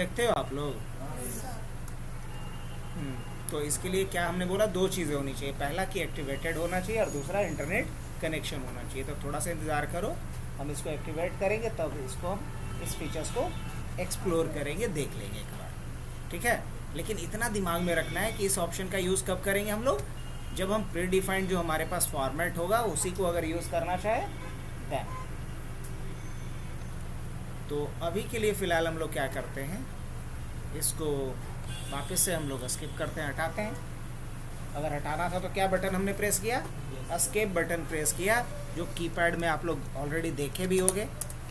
देखते हो आप लोग। तो इसके लिए क्या हमने बोला, दो चीज़ें होनी चाहिए, पहला कि एक्टिवेटेड होना चाहिए और दूसरा इंटरनेट कनेक्शन होना चाहिए। तो थोड़ा सा इंतज़ार करो, हम इसको एक्टिवेट करेंगे तब इसको हम इस फीचर्स को एक्सप्लोर करेंगे, देख लेंगे एक बार, ठीक है। लेकिन इतना दिमाग में रखना है कि इस ऑप्शन का यूज़ कब करेंगे हम लोग, जब हम प्री डिफाइंड जो हमारे पास फॉर्मेट होगा उसी को अगर यूज़ करना चाहे दैन। तो अभी के लिए फ़िलहाल हम लोग क्या करते हैं, इसको वापस से हम लोग एस्केप करते हैं, हटाते हैं। अगर हटाना था तो क्या बटन हमने प्रेस किया, एस्केप बटन प्रेस किया, जो कीपैड में आप लोग ऑलरेडी देखे भी होंगे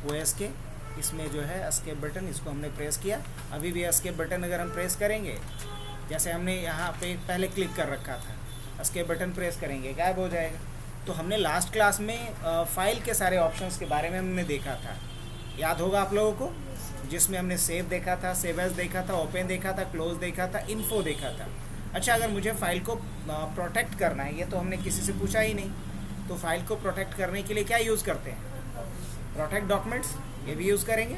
वो एस्केप, इसमें जो है एस्केप बटन, इसको हमने प्रेस किया। अभी भी एस्केप बटन अगर हम प्रेस करेंगे, जैसे हमने यहाँ पे पहले क्लिक कर रखा था, एस्केप बटन प्रेस करेंगे गायब हो जाएगा। तो हमने लास्ट क्लास में फाइल के सारे ऑप्शंस के बारे में हमने देखा था, याद होगा आप लोगों को, जिसमें हमने सेव देखा था, सेव एज देखा था, ओपन देखा था, क्लोज देखा था, इन्फो देखा था। अच्छा, अगर मुझे फ़ाइल को प्रोटेक्ट करना है, ये तो हमने किसी से पूछा ही नहीं, तो फाइल को प्रोटेक्ट करने के लिए क्या यूज़ करते हैं, प्रोटेक्ट डॉक्यूमेंट्स, ये भी यूज़ करेंगे।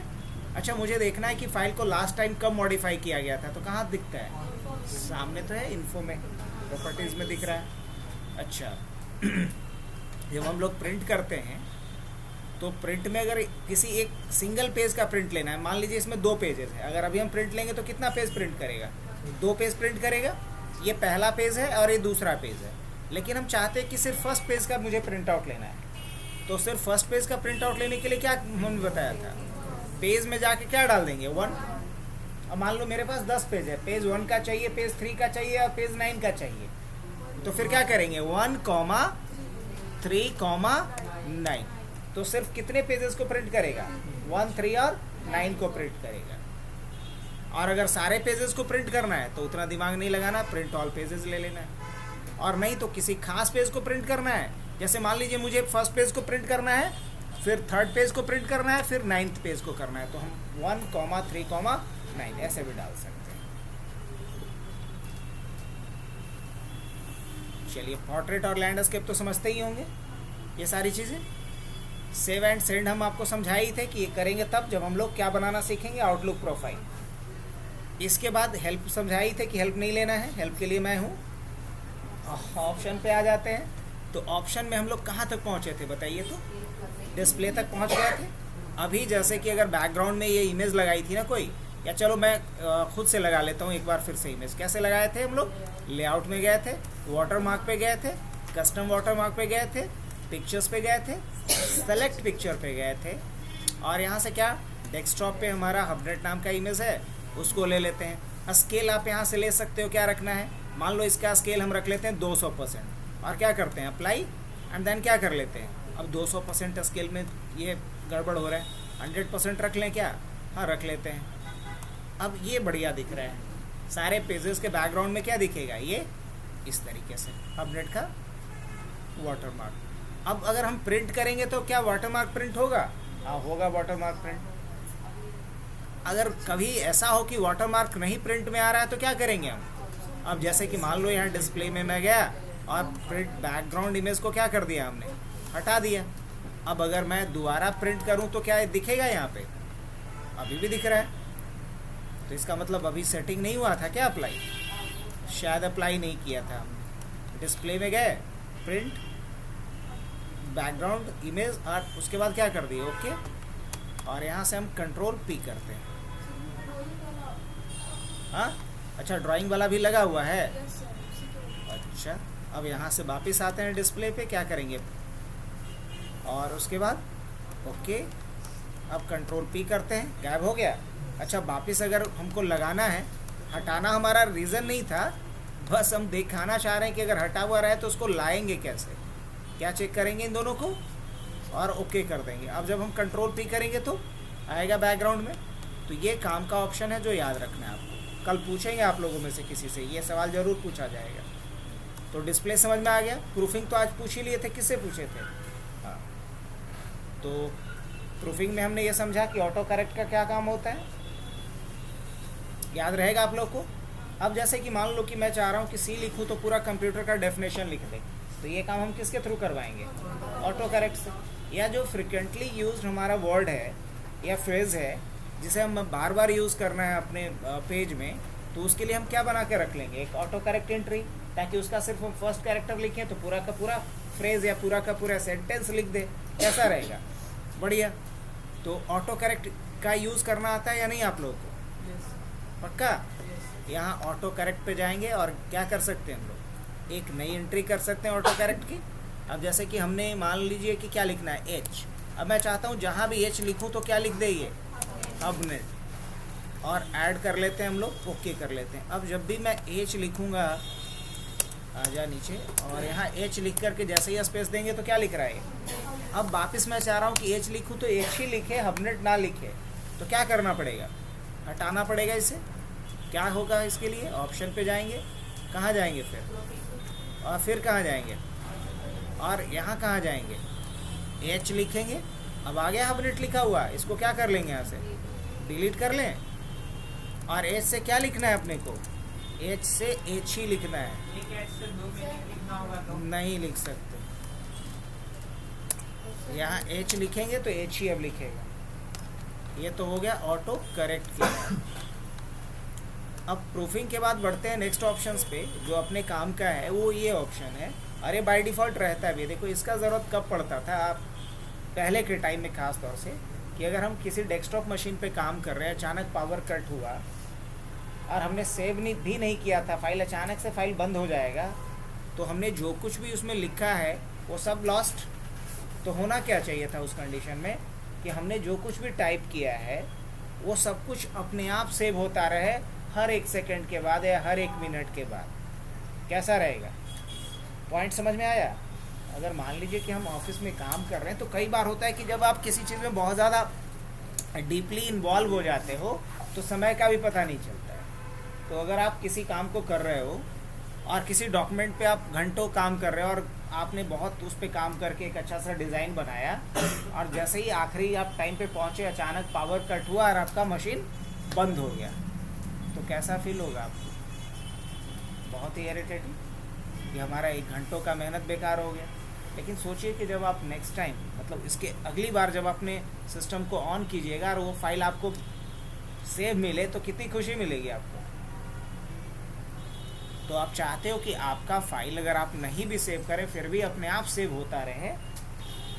अच्छा, मुझे देखना है कि फ़ाइल को लास्ट टाइम कब मॉडिफाई किया गया था, तो कहाँ दिखता है, सामने तो है, इन्फो में, प्रॉपर्टीज़ में दिख रहा है। अच्छा जब हम लोग प्रिंट करते हैं तो प्रिंट में अगर किसी एक सिंगल पेज का प्रिंट लेना है, मान लीजिए इसमें 2 पेजेस है, अगर अभी हम प्रिंट लेंगे तो कितना पेज प्रिंट करेगा, 2 पेज प्रिंट करेगा। ये पहला पेज है और ये दूसरा पेज है, लेकिन हम चाहते हैं कि सिर्फ फर्स्ट पेज का मुझे प्रिंट आउट लेना है। तो सिर्फ फर्स्ट पेज का प्रिंट आउट लेने के लिए क्या हमने बताया था, पेज में जाके क्या डाल देंगे 1। अब मान लो मेरे पास 10 पेज है, पेज 1 का चाहिए, पेज 3 का चाहिए और पेज 9 का चाहिए, तो फिर क्या करेंगे 1, 3, 9। तो सिर्फ कितने पेजेस को प्रिंट करेगा, 1, 3 और 9 को प्रिंट करेगा। और अगर सारे पेजेस को प्रिंट करना है तो उतना दिमाग नहीं लगाना, प्रिंट ऑल पेजेस ले लेना है। और नहीं तो किसी खास पेज को प्रिंट करना है, जैसे मान लीजिए मुझे फर्स्ट पेज को प्रिंट करना है, फिर थर्ड पेज को प्रिंट करना है, फिर 9th पेज को करना है, तो हम 1, 3, 9 ऐसे भी डाल सकते हैं। चलिए, पोर्ट्रेट और लैंडस्केप तो समझते ही होंगे ये सारी चीज़ें। सेव एंड सेंड हम आपको समझाए ही थे कि ये करेंगे तब जब हम लोग क्या बनाना सीखेंगे, आउटलुक प्रोफाइल। इसके बाद हेल्प समझाए ही थे कि हेल्प नहीं लेना है, हेल्प के लिए मैं हूँ। ऑप्शन पे आ जाते हैं, तो ऑप्शन में हम लोग कहाँ तक पहुँचे थे बताइए, तो डिस्प्ले तक पहुँच गए थे। अभी जैसे कि अगर बैकग्राउंड में ये इमेज लगाई थी ना कोई, या चलो मैं खुद से लगा लेता हूँ एक बार फिर से इमेज, कैसे लगाए थे हम लोग, लेआउट में गए थे, वाटर मार्क पे गए थे, कस्टम वाटर मार्क पे गए थे, पिक्चर्स पे गए थे, सेलेक्ट पिक्चर पे गए थे, और यहाँ से क्या डेस्कटॉप पे हमारा हबनेट नाम का इमेज है, उसको ले लेते हैं। स्केल आप यहाँ से ले सकते हो, क्या रखना है, मान लो इसका स्केल हम रख लेते हैं 200%, और क्या करते हैं अप्लाई एंड देन क्या कर लेते हैं। अब 200% स्केल में ये गड़बड़ हो रहा है, 100% रख लें क्या, हाँ रख लेते हैं। अब ये बढ़िया दिख रहा है, सारे पेजेस के बैकग्राउंड में क्या दिखेगा, ये इस तरीके से हबनेट का वाटरमार्क। अब अगर हम प्रिंट करेंगे तो क्या वाटरमार्क प्रिंट होगा, हाँ होगा वाटरमार्क प्रिंट। अगर कभी ऐसा हो कि वाटरमार्क नहीं प्रिंट में आ रहा है तो क्या करेंगे हम, अब जैसे कि मान लो यहाँ डिस्प्ले में मैं गया और प्रिंट बैकग्राउंड इमेज को क्या कर दिया हमने, हटा दिया। अब अगर मैं दोबारा प्रिंट करूँ तो क्या दिखेगा, यहाँ पे अभी भी दिख रहा है, तो इसका मतलब अभी सेटिंग नहीं हुआ था क्या, अप्लाई शायद अप्लाई नहीं किया था हमने। डिस्प्ले में गए, प्रिंट बैकग्राउंड इमेज, और उसके बाद क्या कर दिए ओके, और यहाँ से हम कंट्रोल P करते हैं। हाँ अच्छा, ड्राइंग वाला भी लगा हुआ है। अच्छा, अब यहाँ से वापस आते हैं डिस्प्ले पे, क्या करेंगे, और उसके बाद ओके, अब कंट्रोल P करते हैं, गायब हो गया। अच्छा, वापस अगर हमको लगाना है, हटाना हमारा रीज़न नहीं था, बस हम दिखाना चाह रहे हैं कि अगर हटा हुआ रहे तो उसको लाएंगे कैसे, क्या चेक करेंगे इन दोनों को और ओके कर देंगे। अब जब हम कंट्रोल P करेंगे तो आएगा बैकग्राउंड में। तो ये काम का ऑप्शन है जो याद रखना है आपको, कल पूछेंगे आप लोगों में से किसी से ये सवाल ज़रूर पूछा जाएगा। तो डिस्प्ले समझ में आ गया, प्रूफिंग तो आज पूछ ही लिए थे, किससे पूछे थे, हाँ। तो प्रूफिंग में हमने ये समझा कि ऑटो करेक्ट का क्या काम होता है, याद रहेगा आप लोग को। अब जैसे कि मान लो कि मैं चाह रहा हूँ कि C लिखूँ तो पूरा कंप्यूटर का डेफिनेशन लिख दे, तो ये काम हम किसके थ्रू करवाएंगे, ऑटो करेक्ट से। या जो फ्रिक्वेंटली यूज्ड हमारा वर्ड है या फ्रेज है जिसे हम बार बार यूज़ करना है अपने पेज में, तो उसके लिए हम क्या बना के रख लेंगे, एक ऑटो करेक्ट एंट्री, ताकि उसका सिर्फ हम फर्स्ट कैरेक्टर लिखें तो पूरा का पूरा फ्रेज या पूरा का पूरा सेंटेंस लिख दे। कैसा रहेगा? बढ़िया। तो ऑटो करेक्ट का यूज़ करना आता है या नहीं आप लोगों को? पक्का? यहाँ ऑटो करेक्ट पे जाएंगे और क्या कर सकते हैं हम लोग, एक नई एंट्री कर सकते हैं ऑटो करेक्ट की। अब जैसे कि हमने मान लीजिए कि क्या लिखना है, एच। अब मैं चाहता हूँ जहाँ भी एच लिखूँ तो क्या लिख दे ये, हबनेट, और ऐड कर लेते हैं हम लोग, ओके कर लेते हैं। अब जब भी मैं एच लिखूँगा, आजा नीचे, और यहाँ एच लिख करके जैसे ही स्पेस देंगे तो क्या लिख रहा है। अब वापस मैं चाह रहा हूँ कि एच लिखूँ तो एच ही लिखे, हबनेट ना लिखे, तो क्या करना पड़ेगा, हटाना पड़ेगा इसे। क्या होगा इसके लिए, ऑप्शन पे जाएंगे, कहाँ जाएंगे फिर, और फिर कहाँ जाएंगे, और यहाँ कहाँ जाएंगे, एच लिखेंगे। अब आ गया हबनेट लिखा हुआ, इसको क्या कर लेंगे, यहाँ से डिलीट कर लें, और एच से क्या लिखना है अपने को, एच से एच ही लिखना है। एक एच से दो में लिखना होगा तो नहीं लिख सकते, यहाँ एच लिखेंगे तो एच ही अब लिखेगा। ये तो हो गया ऑटो करेक्ट के बाद। अब प्रूफिंग के बाद बढ़ते हैं नेक्स्ट ऑप्शंस पे, जो अपने काम का है वो ये ऑप्शन है। अरे बाय डिफ़ॉल्ट रहता है भी, देखो इसका ज़रूरत कब पड़ता था, आप पहले के टाइम में ख़ास तौर से, कि अगर हम किसी डेस्कटॉप मशीन पे काम कर रहे हैं, अचानक पावर कट हुआ और हमने सेव भी नहीं किया था फाइल, अचानक से फाइल बंद हो जाएगा, तो हमने जो कुछ भी उसमें लिखा है वो सब लॉस्ट। तो होना क्या चाहिए था उस कंडीशन में, कि हमने जो कुछ भी टाइप किया है वो सब कुछ अपने आप सेव होता रहे, हर एक सेकंड के बाद या हर एक मिनट के बाद। कैसा रहेगा, पॉइंट समझ में आया? अगर मान लीजिए कि हम ऑफिस में काम कर रहे हैं, तो कई बार होता है कि जब आप किसी चीज़ में बहुत ज़्यादा डीपली इन्वॉल्व हो जाते हो तो समय का भी पता नहीं चलता है। तो अगर आप किसी काम को कर रहे हो और किसी डॉक्यूमेंट पे आप घंटों काम कर रहे हो और आपने बहुत उस पर काम करके एक अच्छा सा डिज़ाइन बनाया, और जैसे ही आखिरी आप टाइम पे पहुँचे अचानक पावर कट हुआ और आपका मशीन बंद हो गया, तो कैसा फील होगा आपको? बहुत ही इरिटेटिंग, कि हमारा एक घंटों का मेहनत बेकार हो गया। लेकिन सोचिए कि जब आप नेक्स्ट टाइम, मतलब इसके अगली बार जब अपने सिस्टम को ऑन कीजिएगा और वो फाइल आपको सेव मिले, तो कितनी खुशी मिलेगी आपको। तो आप चाहते हो कि आपका फाइल अगर आप नहीं भी सेव करें फिर भी अपने आप सेव होता रहे,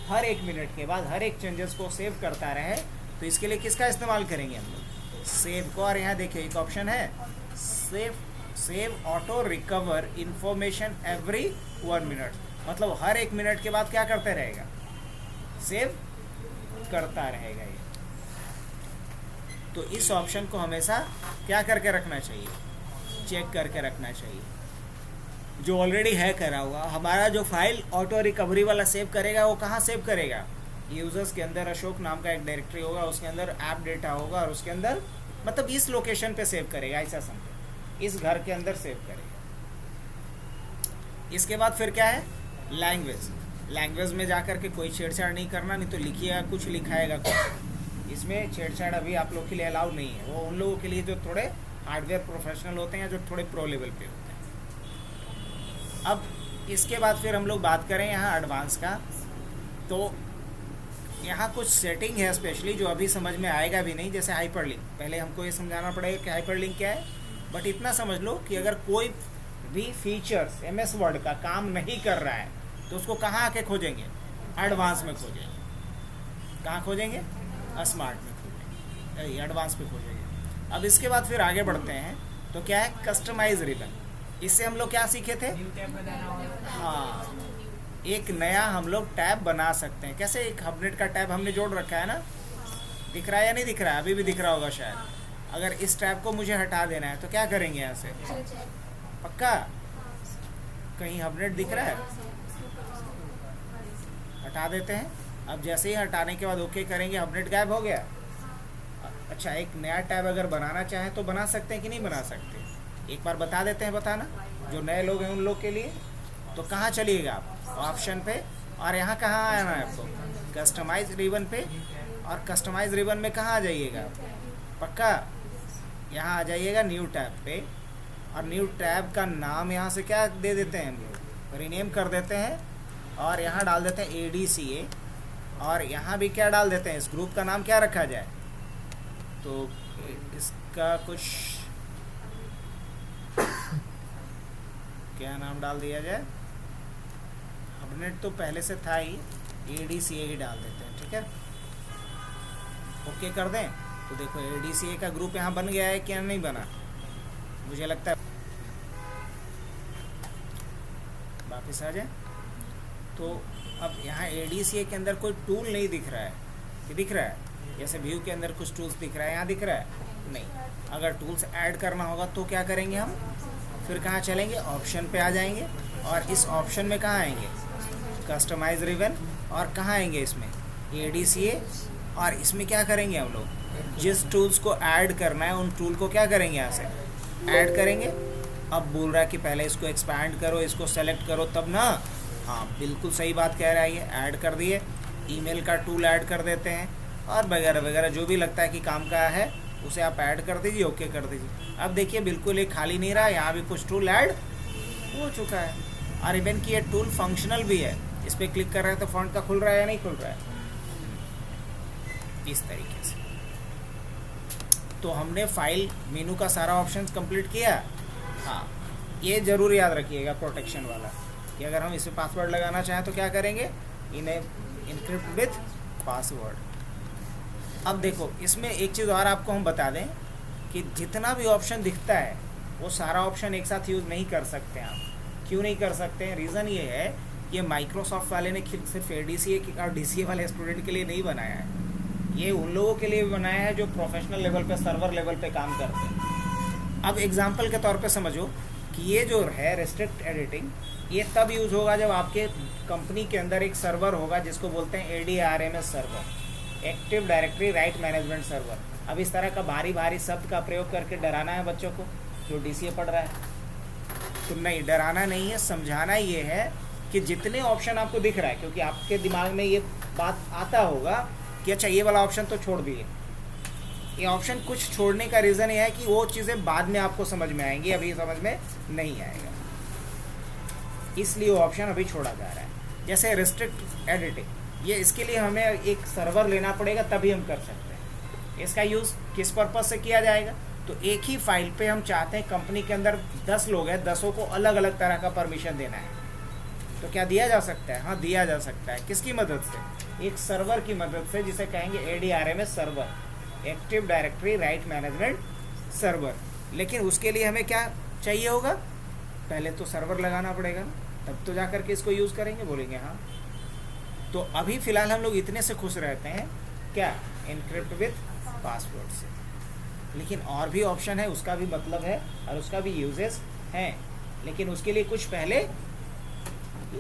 हर एक मिनट के बाद हर एक चेंजेस को सेव करता रहे। तो इसके लिए किसका इस्तेमाल करेंगे हम लोग, सेव को। और यहाँ देखिए एक ऑप्शन है, save auto recover information every 1 minute, मतलब हर एक मिनट के बाद क्या करते रहेगा, सेव करता रहेगा ये। तो इस ऑप्शन को हमेशा क्या करके रखना चाहिए, चेक करके रखना चाहिए। जो ऑलरेडी है करा हुआ, हमारा जो फाइल ऑटो रिकवरी वाला सेव करेगा वो कहाँ सेव करेगा, यूजर्स के अंदर अशोक नाम का एक डायरेक्टरी होगा, उसके अंदर ऐप डेटा होगा, और उसके अंदर मतलब इस लोकेशन पे सेव करेगा, ऐसा समझो, इस घर के अंदर सेव करेगा। इसके बाद फिर क्या है, लैंग्वेज में जाकर के कोई छेड़छाड़ नहीं करना, नहीं तो लिखिएगा कुछ लिखाएगा कुछ। इसमें छेड़छाड़ अभी आप लोग के लिए अलाउ नहीं है, वो उन लोगों के लिए जो थोड़े हार्डवेयर प्रोफेशनल होते हैं, जो थोड़े प्रो लेवल पे होते हैं। अब इसके बाद फिर हम लोग बात करें यहाँ एडवांस का। तो यहाँ कुछ सेटिंग है स्पेशली जो अभी समझ में आएगा भी नहीं, जैसे हाइपरलिंक। पहले हमको ये समझाना पड़ेगा कि हाइपरलिंक क्या है, बट इतना समझ लो कि अगर कोई भी फीचर्स MS वर्ड का काम नहीं कर रहा है तो उसको कहाँ आके खोजेंगे, एडवांस में खोजेंगे। कहाँ खोजेंगे, स्मार्ट में खोजेंगे, एडवांस पे खोजेंगे। अब इसके बाद फिर आगे बढ़ते हैं, तो क्या है, कस्टमाइज रिबन। इससे हम लोग क्या सीखे थे, हाँ, एक नया हम लोग टैब बना सकते हैं। कैसे, एक हबनेट का टैब हमने जोड़ रखा है ना, दिख रहा है या नहीं दिख रहा है, अभी भी दिख रहा होगा शायद। अगर इस टैब को मुझे हटा देना है तो क्या करेंगे, यहाँ से पक्का कहीं हबनेट दिख रहा है, हटा देते हैं। अब जैसे ही हटाने के बाद ओके करेंगे, हबनेट गायब हो गया। अच्छा, एक नया टैब अगर बनाना चाहें तो बना सकते हैं कि नहीं बना सकते, एक बार बता देते हैं, बताना जो नए लोग हैं उन लोग के लिए। तो कहाँ चलिएगा आप, ऑप्शन पे, और यहाँ कहाँ आना है आपको, कस्टमाइज रिबन पे। और कस्टमाइज रिबन में कहाँ आ जाइएगा, पक्का यहाँ आ जाइएगा न्यू टैब पे, और न्यू टैब का नाम यहाँ से क्या दे देते हैं हम लोग, रीनेम कर देते हैं, और यहाँ डाल देते हैं ADCA। और यहाँ भी क्या डाल देते हैं, इस ग्रुप का नाम क्या रखा जाए, तो इसका कुछ क्या नाम डाल दिया जाए, अपडेट तो पहले से था ही, ADCA ही डाल देते हैं, ठीक है। ओके कर दें तो देखो ADCA का ग्रुप यहाँ बन गया है क्या नहीं बना, मुझे लगता है। वापस आ जाए तो अब यहाँ ADCA के अंदर कोई टूल नहीं दिख रहा है, कि दिख रहा है जैसे व्यू के अंदर कुछ टूल्स दिख रहा है, यहाँ दिख रहा है नहीं। अगर टूल्स ऐड करना होगा तो क्या करेंगे हम, फिर कहाँ चलेंगे, ऑप्शन पे आ जाएंगे और इस ऑप्शन में कहाँ आएंगे, कस्टमाइज रिबन, और कहाँ आएंगे इसमें ADCA, और इसमें क्या करेंगे हम लोग, जिस टूल्स को ऐड करना है उन टूल को क्या करेंगे, यहाँ से ऐड करेंगे। अब बोल रहा है कि पहले इसको एक्सपैंड करो, इसको सेलेक्ट करो तब ना, हाँ बिल्कुल सही बात कह रहा है, ये ऐड कर दिए। ईमेल का टूल ऐड कर देते हैं और वगैरह वगैरह जो भी लगता है कि काम का है उसे आप ऐड कर दीजिए, ओके कर दीजिए। अब देखिए बिल्कुल ये खाली नहीं रहा, यहाँ भी कुछ टूल ऐड हो चुका है, और इवन कि ये टूल फंक्शनल भी है। इस पर क्लिक कर रहे हैं तो फॉन्ट का खुल रहा है या नहीं खुल रहा है, इस तरीके से। तो हमने फाइल मेनू का सारा ऑप्शन कंप्लीट किया। हाँ ये ज़रूर याद रखिएगा प्रोटेक्शन वाला, कि अगर हम इसमें पासवर्ड लगाना चाहें तो क्या करेंगे, इनक्रिप्ट विथ पासवर्ड। अब देखो इसमें एक चीज़ और आपको हम बता दें कि जितना भी ऑप्शन दिखता है वो सारा ऑप्शन एक साथ यूज़ नहीं कर सकते आप। क्यों नहीं कर सकते हैं, रीज़न ये है कि माइक्रोसॉफ्ट वाले ने सिर्फ ADCA और DCA वाले स्टूडेंट के लिए नहीं बनाया है, ये उन लोगों के लिए भी बनाया है जो प्रोफेशनल लेवल पे, सर्वर लेवल पे काम करते हैं। अब एग्जांपल के तौर पे समझो कि ये जो है रेस्ट्रिक्ट एडिटिंग, ये तब यूज़ होगा जब आपके कंपनी के अंदर एक सर्वर होगा जिसको बोलते हैं ADRMS server, active directory right management server. अब इस तरह का भारी भारी शब्द का प्रयोग करके डराना है बच्चों को जो DCA पढ़ रहा है, तो नहीं, डराना नहीं है, समझाना ये है कि जितने ऑप्शन आपको दिख रहा है, क्योंकि आपके दिमाग में ये बात आता होगा कि अच्छा ये वाला ऑप्शन तो छोड़ दिए, ये ऑप्शन कुछ छोड़ने का रीज़न ये है कि वो चीज़ें बाद में आपको समझ में आएंगी, अभी समझ में नहीं आएगा, इसलिए वो ऑप्शन अभी छोड़ा जा रहा है। जैसे रिस्ट्रिक्ट एडिटिंग, ये इसके लिए हमें एक सर्वर लेना पड़ेगा तभी हम कर सकते हैं। इसका यूज़ किस पर्पज़ से किया जाएगा, तो एक ही फाइल पे हम चाहते हैं कंपनी के अंदर 10 लोग हैं, 10 को अलग अलग तरह का परमिशन देना है, तो क्या दिया जा सकता है, हाँ दिया जा सकता है। किसकी मदद से, एक सर्वर की मदद से, जिसे कहेंगे ADRMS server, active directory right management server. लेकिन उसके लिए हमें क्या चाहिए होगा, पहले तो सर्वर लगाना पड़ेगा ना, तब तो जा करके इसको यूज़ करेंगे, बोलेंगे हाँ। तो अभी फ़िलहाल हम लोग इतने से खुश रहते हैं क्या, इनक्रिप्ट विथ पासवर्ड से, लेकिन और भी ऑप्शन है, उसका भी मतलब है और उसका भी यूजेस हैं, लेकिन उसके लिए कुछ पहले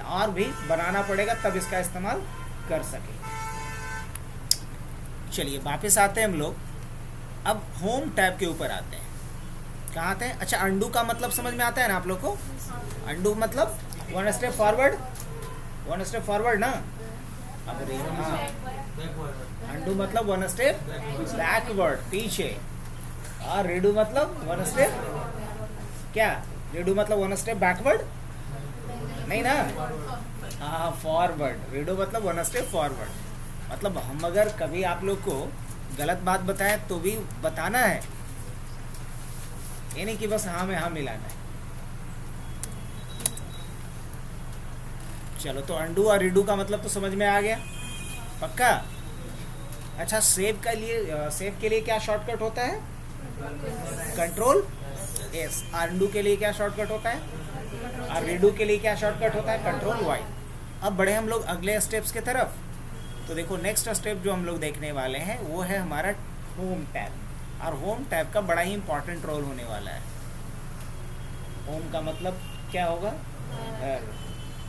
और भी बनाना पड़ेगा तब इसका इस्तेमाल कर सकें। चलिए वापस आते हैं हम लोग, अब होम टैब के ऊपर आते हैं। कहाँ आते हैं, अच्छा अंडू का मतलब समझ में आता है ना आप लोग को, अंडू मतलब one step forward, one step forward ना, अब हाँ, अंडू मतलब वन स्टेप बैकवर्ड पीछे, और रीडू मतलब वन स्टेप क्या, रीडू मतलब वन स्टेप बैकवर्ड नहीं ना, हाँ फॉरवर्ड। रीडू मतलब वन स्टेप फॉरवर्ड, मतलब हम अगर कभी आप लोग को गलत बात बताएं तो भी बताना है, ये नहीं कि बस हाँ में हाँ मिलाना है। चलो तो अंडू और रीडू का मतलब तो समझ में आ गया, पक्का। अच्छा सेव के लिए क्या शॉर्टकट होता है, कंट्रोल एस। अंडू के लिए क्या शॉर्टकट होता है, और रीडू के लिए क्या शॉर्टकट होता है, कंट्रोल वाई। अब बढ़े हम लोग अगले स्टेप्स की तरफ, तो देखो नेक्स्ट स्टेप जो हम लोग देखने वाले हैं वो है हमारा होम टैब, और होम टैब का बड़ा ही इंपॉर्टेंट रोल होने वाला है। होम का मतलब क्या होगा, घर,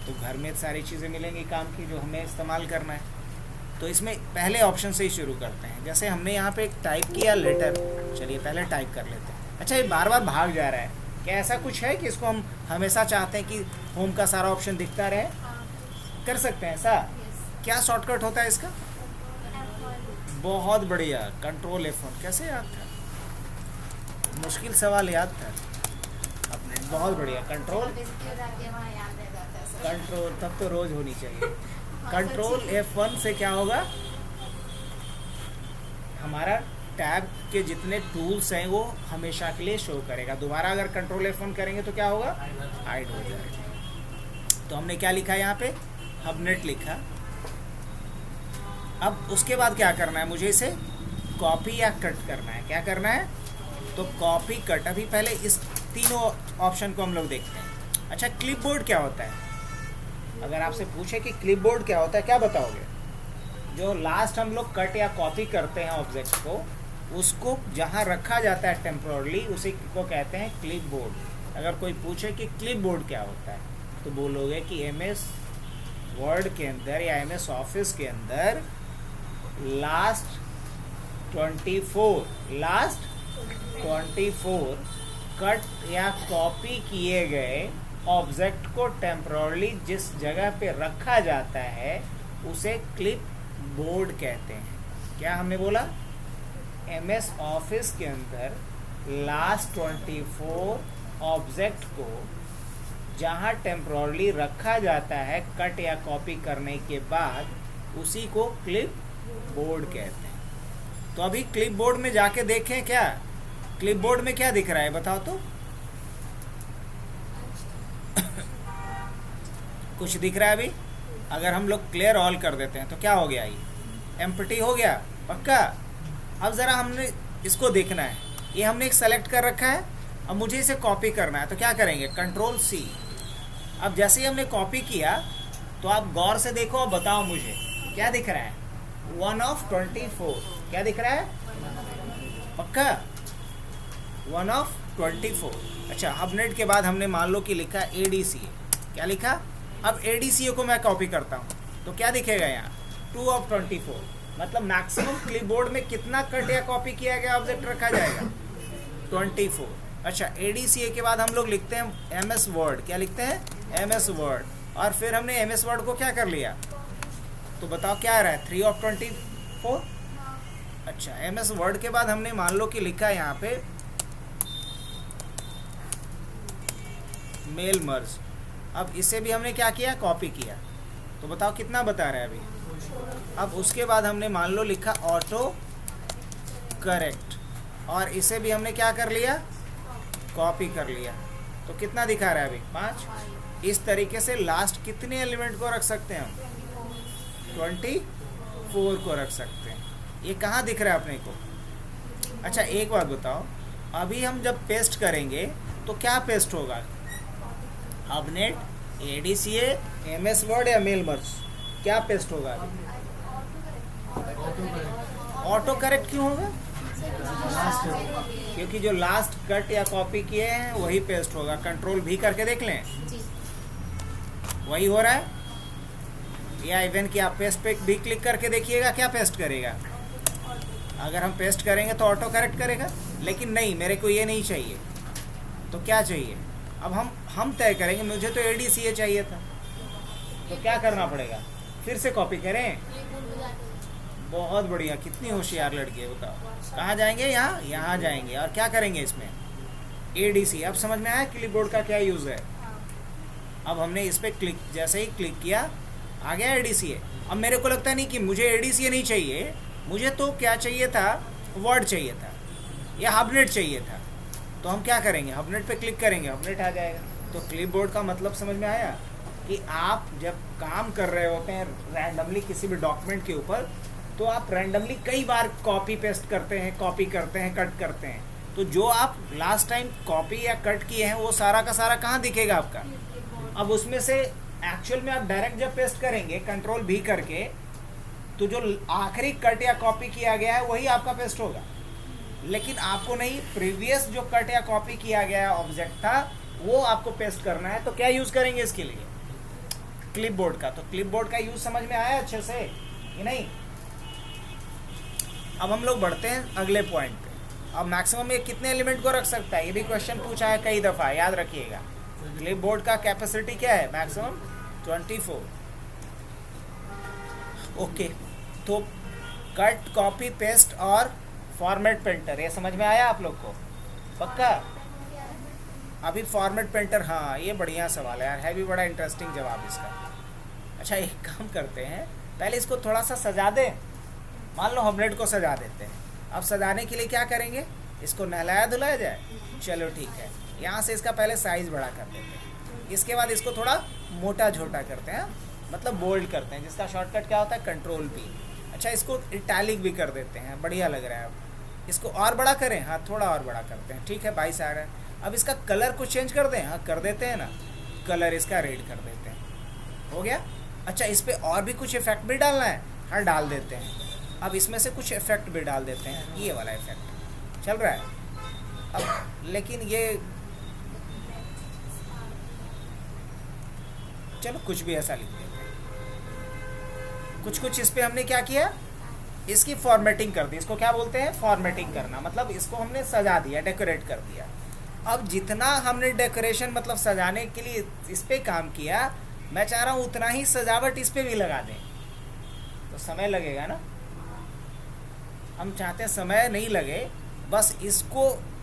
तो घर में सारी चीज़ें मिलेंगी काम की जो हमें इस्तेमाल करना है। तो इसमें पहले ऑप्शन से ही शुरू करते हैं, जैसे हमने यहाँ पे एक टाइप किया लेटर, चलिए पहले टाइप कर लेते हैं। अच्छा ये बार बार भाग जा रहा है, क्या ऐसा कुछ है कि इसको हम हमेशा चाहते हैं कि होम का सारा ऑप्शन दिखता रहे, कर सकते हैं ऐसा, क्या शॉर्टकट होता है इसका, बहुत बढ़िया, कंट्रोल F1। कैसे याद था, मुश्किल सवाल याद था अपने, बहुत बढ़िया, कंट्रोल, तब तो रोज होनी चाहिए। कंट्रोल F1 से क्या होगा, हमारा टैब के जितने टूल्स हैं वो हमेशा के लिए शो करेगा। दोबारा अगर कंट्रोल F1 करेंगे तो क्या होगा, हाइड हो जाएगा। तो हमने क्या लिखा यहाँ पे, हबनेट लिखा। अब उसके बाद क्या करना है, मुझे इसे कॉपी या कट करना है। क्या करना है, तो कॉपी कट। अभी पहले इस तीनों ऑप्शन को हम लोग देखते हैं। अच्छा, क्लिपबोर्ड क्या होता है? अगर आपसे पूछे कि क्लिपबोर्ड क्या होता है, क्या बताओगे? जो लास्ट हम लोग कट या कॉपी करते हैं ऑब्जेक्ट को, उसको जहाँ रखा जाता है टेम्पोरली, उसी को कहते हैं क्लिपबोर्ड। अगर कोई पूछे कि क्लिपबोर्ड क्या होता है, तो बोलोगे कि MS वर्ड के अंदर या MS ऑफिस के अंदर लास्ट 24 कट या कॉपी किए गए ऑब्जेक्ट को टेम्पोरली जिस जगह पे रखा जाता है उसे क्लिप बोर्ड कहते हैं। क्या हमने बोला, MS ऑफिस के अंदर लास्ट 24 ऑब्जेक्ट को जहाँ टेम्पोरली रखा जाता है कट या कॉपी करने के बाद, उसी को क्लिप बोर्ड कहते हैं। तो अभी क्लिप बोर्ड में जाके देखें, क्या क्लिप बोर्ड में क्या दिख रहा है बताओ तो। कुछ दिख रहा है अभी? अगर हम लोग क्लियर ऑल कर देते हैं तो क्या हो गया, ये एम्प्टी हो गया पक्का। अब ज़रा हमने इसको देखना है, ये हमने एक सेलेक्ट कर रखा है। अब मुझे इसे कॉपी करना है, तो क्या करेंगे, कंट्रोल C। अब जैसे ही हमने कॉपी किया तो आप गौर से देखो और बताओ मुझे क्या दिख रहा है, 1 of 24। क्या दिख रहा है पक्का, 1 of 24। अच्छा, हबनेट के बाद हमने मान लो कि लिखा ADCA। क्या लिखा, अब ADCA को मैं कॉपी करता हूँ तो क्या दिखेगा यहाँ, 2 of 24। मतलब मैक्सिमम क्लिपबोर्ड में कितना कट या कॉपी किया गया ऑब्जेक्ट रखा जाएगा, 24। अच्छा, ADCA के बाद हम लोग लिखते हैं MS वर्ड। क्या लिखते हैं, MS वर्ड। और फिर हमने MS वर्ड को क्या कर लिया, तो बताओ क्या आ रहा है, 3 of 24। अच्छा, MS वर्ड के बाद हमने मान लो कि लिखा है यहाँ पे मेल मर्ज। अब इसे भी हमने क्या किया, कॉपी किया। तो बताओ कितना बता रहा है अभी। अब उसके बाद हमने मान लो लिखा ऑटो करेक्ट, और इसे भी हमने क्या कर लिया, कॉपी कर लिया। तो कितना दिखा रहा है अभी, 5। इस तरीके से लास्ट कितने एलिमेंट को रख सकते हैं हम, 24 को रख सकते हैं। ये कहाँ दिख रहा है अपने को। अच्छा, एक बात बताओ, अभी हम जब पेस्ट करेंगे तो क्या पेस्ट होगा, हबनेट, ADCA, MS वर्ड या मेल मर्ज, क्या पेस्ट होगा अभी, ऑटो करेक्ट क्यों होगा, क्योंकि जो लास्ट कट या कॉपी किए हैं वही पेस्ट होगा। कंट्रोल भी करके देख लें, वही हो रहा है। या इवन कि आप पेस्ट पे भी क्लिक करके देखिएगा, क्या पेस्ट करेगा। अगर हम पेस्ट करेंगे तो ऑटो करेक्ट करेगा, लेकिन नहीं, मेरे को ये नहीं चाहिए। तो क्या चाहिए, अब हम तय करेंगे। मुझे तो ADCA चाहिए था, तो क्या करना पड़ेगा, फिर से कॉपी करें। बहुत बढ़िया, कितनी होशियार लड़की है बताओ। कहाँ जाएंगे, यहाँ जाएंगे और क्या करेंगे इसमें, ADCA। अब समझ में आया क्लिपबोर्ड का क्या यूज़ है। अब हमने इस पर क्लिक, जैसे ही क्लिक किया आ गया ADCA। अब मेरे को लगता नहीं कि मुझे ADCA नहीं चाहिए, मुझे तो क्या चाहिए था, वर्ड चाहिए था या हबनेट चाहिए था। तो हम क्या करेंगे, हबनेट पे क्लिक करेंगे, हबनेट आ जाएगा। तो क्लिपबोर्ड का मतलब समझ में आया कि आप जब काम कर रहे होते हैं रैंडमली किसी भी डॉक्यूमेंट के ऊपर, तो आप रैंडमली कई बार कॉपी पेस्ट करते हैं, कॉपी करते हैं, कट करते हैं। तो जो आप लास्ट टाइम कॉपी या कट किए हैं वो सारा का सारा कहाँ दिखेगा आपका। अब उसमें से एक्चुअल में आप डायरेक्ट जब पेस्ट करेंगे कंट्रोल भी करके, तो जो आखिरी कट या कॉपी किया गया है वही आपका पेस्ट होगा। लेकिन आपको नहीं, प्रीवियस जो कट या कॉपी किया गया ऑब्जेक्ट था वो आपको पेस्ट करना है। तो क्या यूज़ करेंगे इसके लिए, क्लिपबोर्ड का। तो क्लिपबोर्ड का यूज़ समझ में आया अच्छे से कि नहीं। अब हम लोग बढ़ते हैं अगले पॉइंट पे। अब मैक्सिमम ये कितने एलिमेंट को रख सकता है, ये भी क्वेश्चन पूछा है कई दफ़ा, याद रखिएगा। क्लिपबोर्ड का कैपेसिटी क्या है, मैक्सिमम 24। ओके, तो कट, कॉपी, पेस्ट और फॉर्मेट पेंटर, ये समझ में आया आप लोग को पक्का। अभी फॉर्मेट पेंटर, हाँ ये बढ़िया सवाल है यार, है भी बड़ा इंटरेस्टिंग जवाब इसका। अच्छा, एक काम करते हैं, पहले इसको थोड़ा सा सजा दें। मान लो हबनेट को सजा देते हैं। अब सजाने के लिए क्या करेंगे, इसको नहलाया धुलाया जाए, चलो ठीक है। यहाँ से इसका पहले साइज़ बड़ा कर देते हैं, इसके बाद इसको थोड़ा मोटा छोटा करते हैं, मतलब बोल्ड करते हैं, जिसका शॉर्टकट क्या होता है कंट्रोल पी। अच्छा, इसको इटैलिक भी कर देते हैं, बढ़िया लग रहा है। अब इसको और बड़ा करें, हाँ थोड़ा और बड़ा करते हैं, ठीक है 22 आ रहा है। अब इसका कलर को चेंज कर दें, हाँ कर देते हैं ना, कलर इसका रेड कर देते हैं, हो गया। अच्छा, इस पर और भी कुछ इफेक्ट भी डालना है, हाँ डाल देते हैं। अब इसमें से कुछ इफेक्ट भी डाल देते हैं, ये वाला इफेक्ट चल रहा है अब, लेकिन ये चलो कुछ भी ऐसा लिख देते हैं। कुछ इस पे हमने क्या किया, इसकी फॉर्मेटिंग कर दी, इसको क्या बोलते हैं फॉर्मेटिंग करना, मतलब इसको हमने सजा दिया, डेकोरेट कर दिया। अब जितना हमने डेकोरेशन मतलब सजाने के लिए इस पे काम किया, मैं चाह रहा हूँ उतना ही सजावट इस पे भी लगा दें, तो समय लगेगा ना। हम चाहते हैं समय नहीं लगे, बस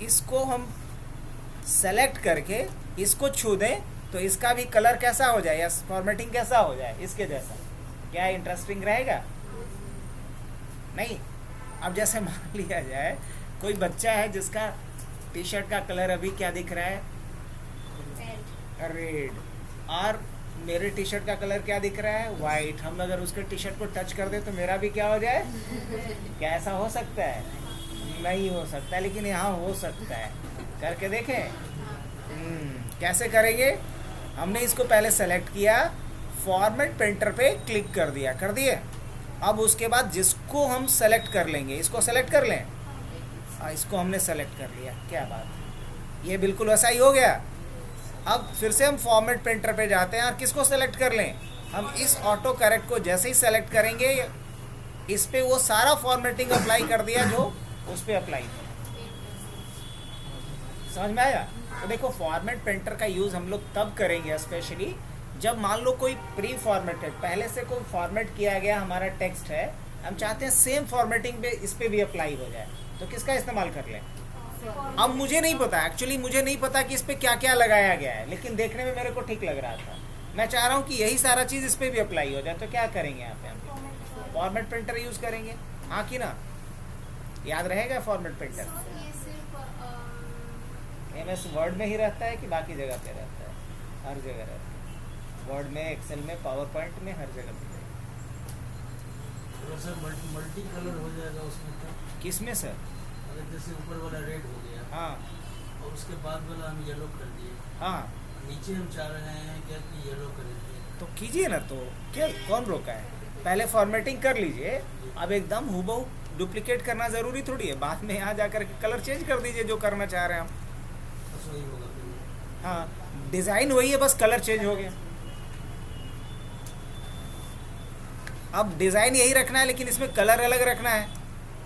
इसको हम सेलेक्ट करके इसको छू दें, तो इसका भी कलर कैसा हो जाए या फॉर्मेटिंग कैसा हो जाए इसके जैसा। क्या इंटरेस्टिंग रहेगा? नहीं। अब जैसे मान लिया जाए कोई बच्चा है जिसका टी शर्ट का कलर अभी क्या दिख रहा है, रेड, और मेरे टी शर्ट का कलर क्या दिख रहा है, वाइट। हम अगर उसके टी शर्ट को टच कर दे तो मेरा भी क्या हो जाए, क्या ऐसा हो सकता है? नहीं हो सकता, लेकिन यहाँ हो सकता है। करके देखें। कैसे करेंगे? हमने इसको पहले सेलेक्ट किया, फॉर्मेट पेंटर पे क्लिक कर दिया, कर दिए। अब उसके बाद जिसको हम सेलेक्ट कर लेंगे, इसको सेलेक्ट कर लें, इसको हमने सेलेक्ट कर लिया, क्या बात, ये बिल्कुल वैसा ही हो गया। अब फिर से हम फॉर्मेट पेंटर पे जाते हैं और किसको सेलेक्ट कर लें, हम इस ऑटो करेक्ट को जैसे ही सेलेक्ट करेंगे, इस पे वो सारा फॉर्मेटिंग अप्लाई कर दिया जो उस पे अप्लाई था। समझ में आया? तो देखो, फॉर्मेट पेंटर का यूज़ हम लोग तब करेंगे स्पेशली जब मान लो कोई प्री फॉर्मेटेड, पहले से कोई फॉर्मेट किया गया हमारा टेक्स्ट है, हम चाहते हैं सेम फॉर्मेटिंग पे इस पे भी अप्लाई हो जाए, तो किसका इस्तेमाल कर लें? अब मुझे नहीं पता, एक्चुअली मुझे नहीं पता कि इस पे क्या क्या लगाया गया है, लेकिन देखने में मेरे को ठीक लग रहा था। मैं चाह रहा हूँ कि यही सारा चीज़ इस पे भी अप्लाई हो जाए, तो क्या करेंगे यहाँ पे हम? फॉर्मेट पेंटर यूज़ करेंगे, हाँ कि ना? याद रहेगा फॉर्मेट पेंटर? MS वर्ड में ही रहता है कि बाकी जगह पे रहता है? हर जगह रहता है, वर्ड में, एक्सेल में, पावर पॉइंट में, हर जगह पे। सर मल्टी कलर हो जाएगा उसमें तो? किस में सर? अगर जैसे ऊपर वाला रेड हो गया, हाँ, और उसके बाद वाला हम येलो कर दिए, हाँ, नीचे हम चाह रहे हैं क्या कि येलो करेंगे, तो कीजिए ना, तो क्या कौन रोका है? पहले फॉर्मेटिंग कर लीजिए, अब एकदम हूबहू डुप्लीकेट करना ज़रूरी थोड़ी है, बाद में यहाँ जाकर के कलर चेंज कर दीजिए जो करना चाह रहे हैं हम। तो सही होगा फिर। हाँ, डिज़ाइन वही है, बस कलर चेंज हो गया। अब डिज़ाइन यही रखना है, लेकिन इसमें कलर अलग रखना है।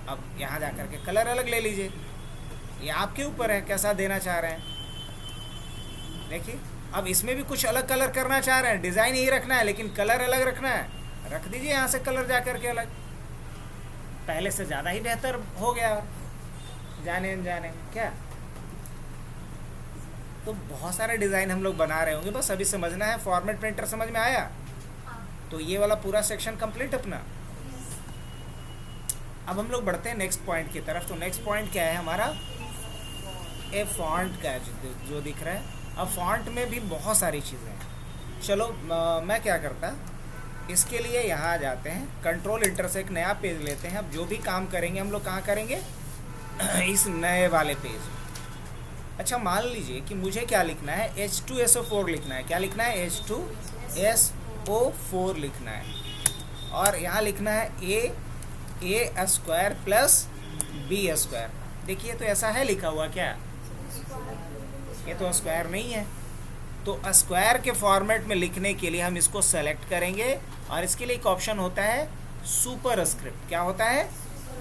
अब यहाँ जा कर के कलर अलग ले लीजिए, ये आपके ऊपर है कैसा देना चाह रहे हैं। देखिए, अब इसमें भी कुछ अलग कलर करना चाह रहे हैं, डिज़ाइन यही रखना है लेकिन कलर अलग रखना है, रख दीजिए यहाँ से कलर जा कर के अलग, पहले से ज़्यादा ही बेहतर हो गया। जाने अनजाने क्या, तो बहुत सारे डिज़ाइन हम लोग बना रहे होंगे, बस अभी समझना है। फॉर्मेट पेंटर समझ में आया? तो ये वाला पूरा सेक्शन कंप्लीट अपना। अब हम लोग बढ़ते हैं नेक्स्ट पॉइंट की तरफ। तो नेक्स्ट पॉइंट क्या है हमारा? ए फॉन्ट का जो दिख रहा है। अब फॉन्ट में भी बहुत सारी चीज़ें हैं। चलो मैं क्या करता, इसके लिए यहाँ आ जाते हैं, कंट्रोल इंटर से एक नया पेज लेते हैं। अब जो भी काम करेंगे हम लोग कहाँ करेंगे? इस नए वाले पेज। अच्छा, मान लीजिए कि मुझे क्या लिखना है, H2SO4 लिखना है। क्या लिखना है? H2SO4 लिखना है, और यहाँ लिखना है A square plus B square. देखिए, तो ऐसा है लिखा हुआ क्या? ये तो स्क्वायर नहीं है। तो स्क्वायर के फॉर्मेट में लिखने के लिए हम इसको सेलेक्ट करेंगे, और इसके लिए एक ऑप्शन होता है सुपर स्क्रिप्ट। क्या होता है?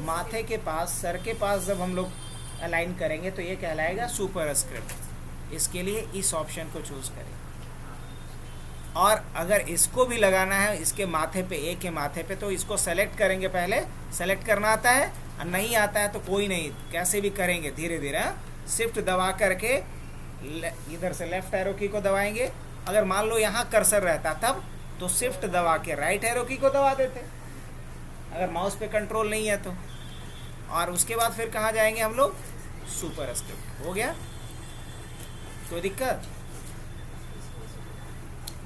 माथे के पास, सर के पास जब हम लोग अलाइन करेंगे तो ये कहलाएगा सुपर स्क्रिप्ट। इसके लिए इस ऑप्शन को चूज़ करें, और अगर इसको भी लगाना है इसके माथे पे, ए के माथे पे, तो इसको सेलेक्ट करेंगे। पहले सेलेक्ट करना आता है, और नहीं आता है तो कोई नहीं, कैसे भी करेंगे धीरे धीरे। शिफ्ट दबा करके इधर से लेफ्ट एरो की को दबाएंगे। अगर मान लो यहाँ कर्सर रहता तब तो शिफ्ट दबा के राइट एरो की को दबा देते, अगर माउस पे कंट्रोल नहीं है तो। और उसके बाद फिर कहाँ जाएंगे हम लोग, सुपर स्क्रिप्ट। हो गया, कोई दिक्कत?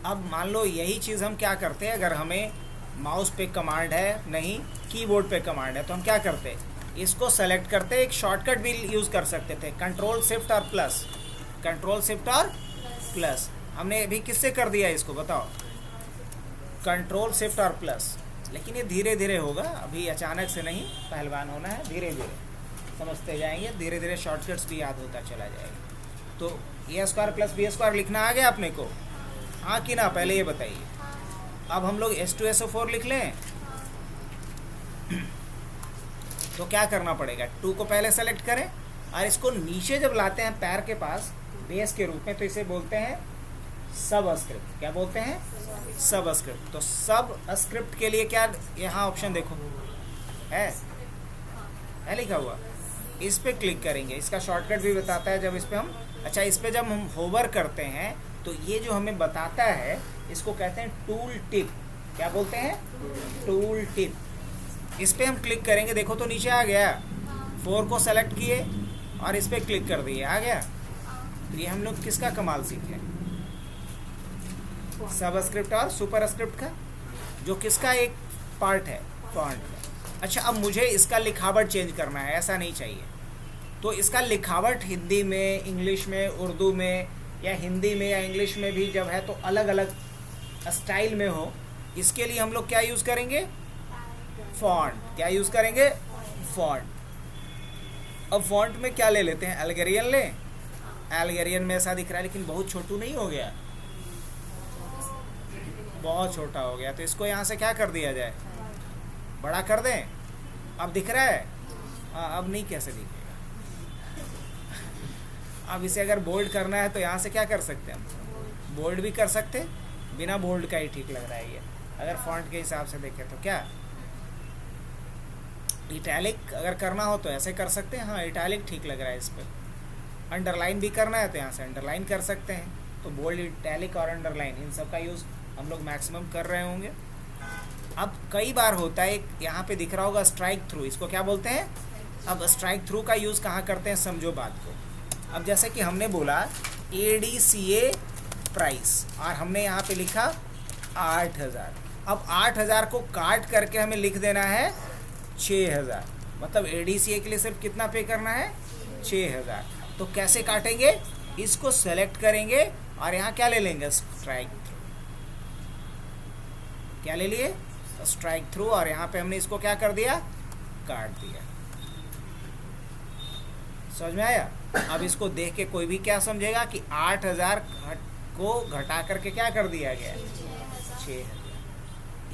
अब मान लो यही चीज़ हम क्या करते हैं, अगर हमें माउस पे कमांड है, नहीं कीबोर्ड पे कमांड है, तो हम क्या करते हैं, इसको सेलेक्ट करते, एक शॉर्टकट भी यूज़ कर सकते थे, कंट्रोल शिफ्ट और प्लस, कंट्रोल शिफ्ट और प्लस। हमने अभी किससे कर दिया इसको बताओ, कंट्रोल शिफ्ट और प्लस। लेकिन ये धीरे धीरे होगा, अभी अचानक से नहीं, पहलवान होना है, धीरे धीरे समझते जाएंगे, धीरे धीरे शॉर्टकट्स भी याद होता चला जाएगा। तो ए स्क्वायर प्लस बी स्क्वायर लिखना आ गया अपने को, हाँ कि ना, पहले ये बताइए। अब हम लोग H2SO4 लिख लें तो क्या करना पड़ेगा, 2 को पहले सेलेक्ट करें और इसको नीचे जब लाते हैं पैर के पास बेस के रूप में, तो इसे बोलते हैं सब स्क्रिप्ट। क्या बोलते हैं, सब स्क्रिप्ट। तो सब स्क्रिप्ट के लिए क्या, यहाँ ऑप्शन देखो है लिखा हुआ, इस पे क्लिक करेंगे, इसका शॉर्टकट भी बताता है जब इस पे हम, अच्छा इस पे जब हम होवर करते हैं तो ये जो हमें बताता है इसको कहते हैं टूल टिप। क्या बोलते हैं, टूल टिप। इस पे हम क्लिक करेंगे, देखो तो नीचे आ गया, 4 को सेलेक्ट किए और इस पे क्लिक कर दिए, आ गया। तो ये हम लोग किसका कमाल सीखे, सबस्क्रिप्ट और सुपर स्क्रिप्ट का, जो किसका एक पार्ट है, फॉन्ट का। अच्छा अब मुझे इसका लिखावट चेंज करना है, ऐसा नहीं चाहिए, तो इसका लिखावट हिंदी में, इंग्लिश में, उर्दू में, या हिंदी में या इंग्लिश में भी जब है तो अलग अलग स्टाइल में हो, इसके लिए हम लोग क्या यूज़ करेंगे, फॉन्ट। क्या यूज़ करेंगे, फॉन्ट। अब फॉन्ट में क्या ले लेते हैं, एल्गेरियन लें, एल्गेरियन में ऐसा दिख रहा है लेकिन बहुत छोटू नहीं हो गया, बहुत छोटा हो गया, तो इसको यहाँ से क्या कर दिया जाए, बड़ा कर दें। अब दिख रहा है, अब नहीं, कैसे दिखेगा। अब इसे अगर बोल्ड करना है तो यहाँ से क्या कर सकते हैं, हम बोल्ड भी कर सकते, बिना बोल्ड का ही ठीक लग रहा है ये, अगर फॉन्ट के हिसाब से देखें तो। क्या इटैलिक अगर करना हो तो ऐसे कर सकते हैं, हाँ इटैलिक ठीक लग रहा है इस पर। अंडरलाइन भी करना है तो यहाँ से अंडरलाइन कर सकते हैं, तो बोल्ड, इटैलिक और अंडरलाइन इन सब का यूज़ हम लोग मैक्सिमम कर रहे होंगे। अब कई बार होता है, एक यहाँ पे दिख रहा होगा स्ट्राइक थ्रू, इसको क्या बोलते हैं। अब स्ट्राइक थ्रू का यूज़ कहाँ करते हैं, समझो बात को। अब जैसे कि हमने बोला ADCA प्राइस और हमने यहाँ पे लिखा 8000, अब 8000 को काट करके हमें लिख देना है 6000, मतलब ADCA के लिए सिर्फ कितना पे करना है, 6000। तो कैसे काटेंगे, इसको सेलेक्ट करेंगे और यहाँ क्या ले लेंगे, स्ट्राइक थ्रू। क्या ले लिए, स्ट्राइक थ्रू, और यहाँ पे हमने इसको क्या कर दिया, काट दिया। समझ में आया। अब इसको देख के कोई भी क्या समझेगा कि 8000 को घटा करके क्या कर दिया गया, 6000।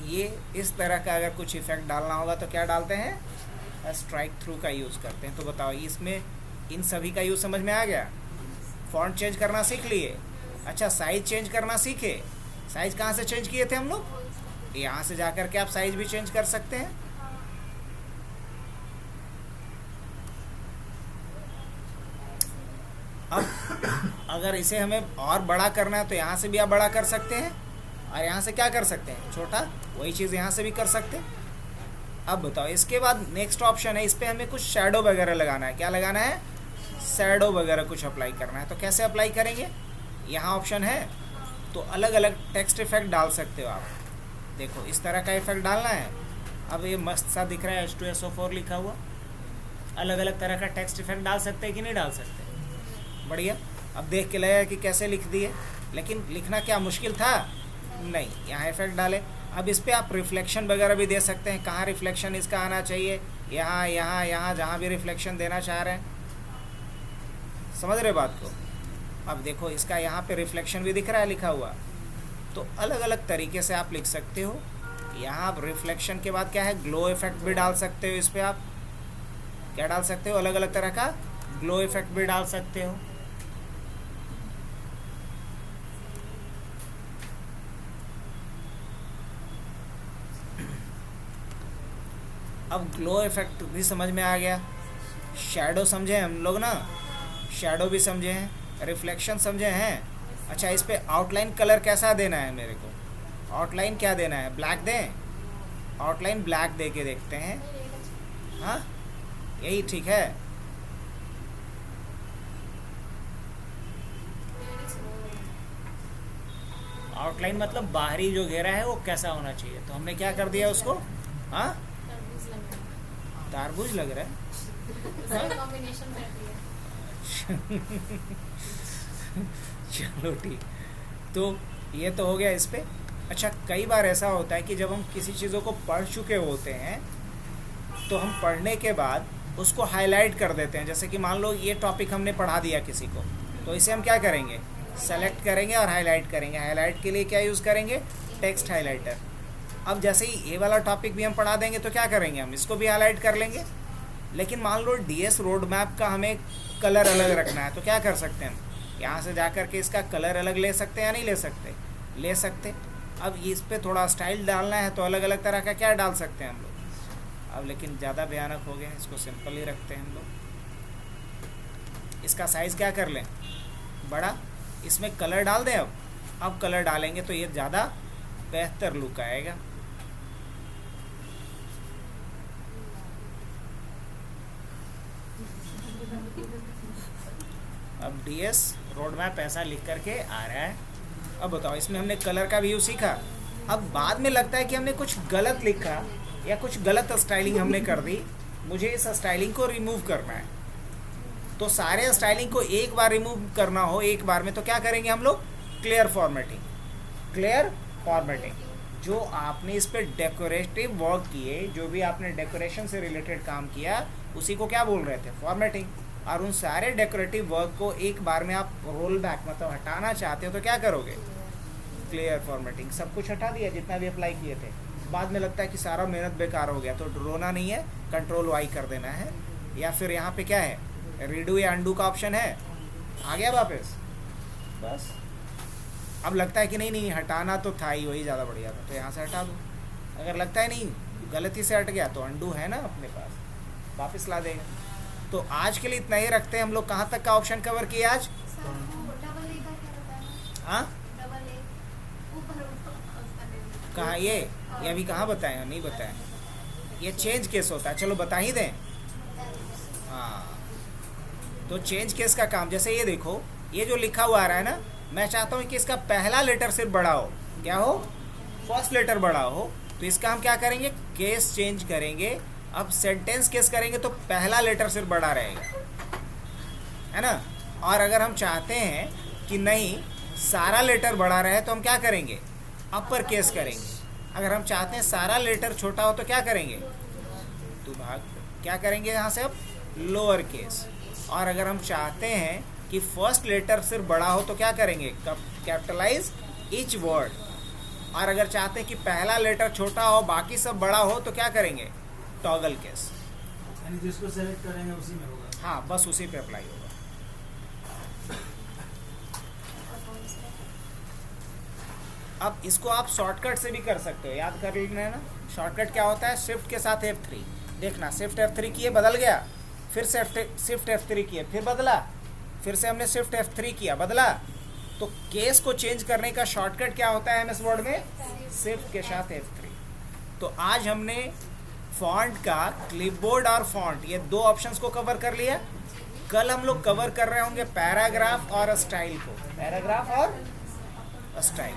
ये इस तरह का अगर कुछ इफेक्ट डालना होगा तो क्या डालते हैं, स्ट्राइक थ्रू का यूज़ करते हैं। तो बताओ इसमें इन सभी का यूज़ समझ में आ गया। फॉन्ट चेंज करना सीख लिए, अच्छा साइज चेंज करना सीखे। साइज कहाँ से चेंज किए थे हम लोग, यहाँ से जाकर के आप साइज भी चेंज कर सकते हैं। अब अगर इसे हमें और बड़ा करना है तो यहाँ से भी आप बड़ा कर सकते हैं और यहाँ से क्या कर सकते हैं, छोटा, वही चीज़ यहाँ से भी कर सकते हैं। अब बताओ इसके बाद नेक्स्ट ऑप्शन है, इस पर हमें कुछ शैडो वगैरह लगाना है। क्या लगाना है, शैडो वगैरह कुछ अप्लाई करना है। तो कैसे अप्लाई करेंगे, यहाँ ऑप्शन है, तो अलग अलग टेक्स्ट इफेक्ट डाल सकते हो आप। देखो इस तरह का इफेक्ट डालना है। अब ये मस्त सा दिख रहा है H2SO4 लिखा हुआ, अलग अलग तरह का टेक्स्ट इफेक्ट डाल सकते हैं कि नहीं डाल सकते, बढ़िया। अब देख के लगा कि कैसे लिख दिए, लेकिन लिखना क्या मुश्किल था, नहीं, यहाँ इफेक्ट डाले। अब इस पर आप रिफ्लेक्शन वगैरह भी दे सकते हैं, कहाँ रिफ्लेक्शन इसका आना चाहिए, यहाँ यहाँ यहाँ, जहाँ भी रिफ्लेक्शन देना चाह रहे हैं। समझ रहे बात को। अब देखो इसका यहाँ पे रिफ्लेक्शन भी दिख रहा है लिखा हुआ, तो अलग अलग तरीके से आप लिख सकते हो। यहाँ आप रिफ्लेक्शन के बाद क्या है, ग्लो इफेक्ट भी डाल सकते हो। इस पर आप क्या डाल सकते हो, अलग अलग तरह का ग्लो इफेक्ट भी डाल सकते हो। अब ग्लो इफेक्ट भी समझ में आ गया। शैडो समझे हम लोग ना, शैडो भी समझे हैं, रिफ्लेक्शन समझे हैं। अच्छा इस पे आउटलाइन कलर कैसा देना है, मेरे को आउटलाइन क्या देना है, ब्लैक दें, आउटलाइन ब्लैक दे के देखते हैं। हाँ यही ठीक है। आउटलाइन मतलब बाहरी जो घेरा है वो कैसा होना चाहिए, तो हमने क्या कर दिया उसको, हाँ तारबूज लग रहा है। चलो ठीक, तो ये तो हो गया इस पे। अच्छा, कई बार ऐसा होता है कि जब हम किसी चीज़ों को पढ़ चुके होते हैं तो हम पढ़ने के बाद उसको हाईलाइट कर देते हैं। जैसे कि मान लो ये टॉपिक हमने पढ़ा दिया किसी को, तो इसे हम क्या करेंगे, सेलेक्ट करेंगे और हाईलाइट करेंगे। हाईलाइट के लिए क्या यूज़ करेंगे, टेक्स्ट हाइलाइटर। अब जैसे ही ये वाला टॉपिक भी हम पढ़ा देंगे तो क्या करेंगे, हम इसको भी हाईलाइट कर लेंगे। लेकिन मान लो डीएस रोड मैप का हमें कलर अलग रखना है, तो क्या कर सकते हैं हम, यहाँ से जा कर के इसका कलर अलग ले सकते हैं या नहीं ले सकते, ले सकते। अब इस पर थोड़ा स्टाइल डालना है तो अलग अलग तरह का क्या डाल सकते हैं हम लोग। अब लेकिन ज़्यादा भयानक हो गया, इसको सिंपल ही रखते हैं हम लोग। इसका साइज़ क्या कर लें, बड़ा, इसमें कलर डाल दें। अब कलर डालेंगे तो ये ज़्यादा बेहतर लुक आएगा। अब डीएस रोड मैप ऐसा लिख करके आ रहा है। अब बताओ, इसमें हमने कलर का भी यूज़ सीखा। अब बाद में लगता है कि हमने कुछ गलत लिखा या कुछ गलत स्टाइलिंग हमने कर दी, मुझे इस स्टाइलिंग को रिमूव करना है। तो सारे स्टाइलिंग को एक बार रिमूव करना हो एक बार में, तो क्या करेंगे हम लोग, क्लियर फॉर्मेटिंग। क्लियर फॉर्मेटिंग, जो आपने इस पर डेकोरेटिव वर्क किए, जो भी आपने डेकोरेशन से रिलेटेड काम किया, उसी को क्या बोल रहे थे, फॉर्मेटिंग। और उन सारे डेकोरेटिव वर्क को एक बार में आप रोल बैक मतलब हटाना चाहते हो तो क्या करोगे, क्लियर फॉर्मेटिंग। सब कुछ हटा दिया जितना भी अप्लाई किए थे। बाद में लगता है कि सारा मेहनत बेकार हो गया, तो रोना नहीं है, कंट्रोल वाई कर देना है। या फिर यहाँ पे क्या है, रीडू या अंडू का ऑप्शन है, आ गया वापस, बस। अब लगता है कि नहीं नहीं हटाना तो था ही, वही ज़्यादा बढ़िया था, तो यहाँ से हटा दो। अगर लगता है नहीं गलती से हट गया तो अंडू है ना अपने पास, वापस ला देगा। तो आज के लिए इतना ही रखते हैं हम लोग। कहाँ तक का ऑप्शन कवर किया आज, हाँ कहाँ ये अभी कहाँ बताएं, नहीं बताएं, ये चेंज केस होता है। चलो बता ही दें, हाँ। तो चेंज केस का काम, जैसे ये देखो, ये जो लिखा हुआ आ रहा है ना, मैं चाहता हूँ कि इसका पहला लेटर सिर्फ बड़ा हो, क्या हो, फर्स्ट लेटर बड़ा हो। तो इसका हम क्या करेंगे, केस चेंज करेंगे। अब सेंटेंस केस करेंगे तो पहला लेटर सिर्फ बड़ा रहेगा, है ना। और अगर हम चाहते हैं कि नहीं सारा लेटर बड़ा रहे तो हम क्या करेंगे, अपर केस करेंगे। अगर हम चाहते हैं सारा लेटर छोटा हो तो क्या करेंगे, तो भाग क्या करेंगे यहाँ से, अब लोअर केस। और अगर हम चाहते हैं कि फर्स्ट लेटर सिर्फ बड़ा हो तो क्या करेंगे, कैपिटलाइज ईच वर्ड। और अगर चाहते हैं कि पहला लेटर छोटा हो बाकी सब बड़ा हो तो क्या करेंगे, टॉगल केस। यानी जिसको सेलेक्ट करेंगे उसी में होगा, हाँ बस उसी पे अप्लाई होगा। अब इसको आप शॉर्टकट से भी कर सकते हो, याद कर लेना है ना। शॉर्टकट क्या होता है, शिफ्ट के साथ F3, देखना शिफ्ट F3 किए बदल गया, फिर से शिफ्ट F3 किए फिर बदला, फिर से हमने शिफ्ट F3 किया बदला। तो केस को चेंज करने का शॉर्टकट क्या होता है MS वर्ड में, शिफ्ट के साथ F3। तो आज हमने फॉन्ट का, क्लिपबोर्ड और फॉन्ट, ये दो ऑप्शंस को कवर कर लिया। कल हम लोग कवर कर रहे होंगे पैराग्राफ और स्टाइल को, पैराग्राफ और स्टाइल।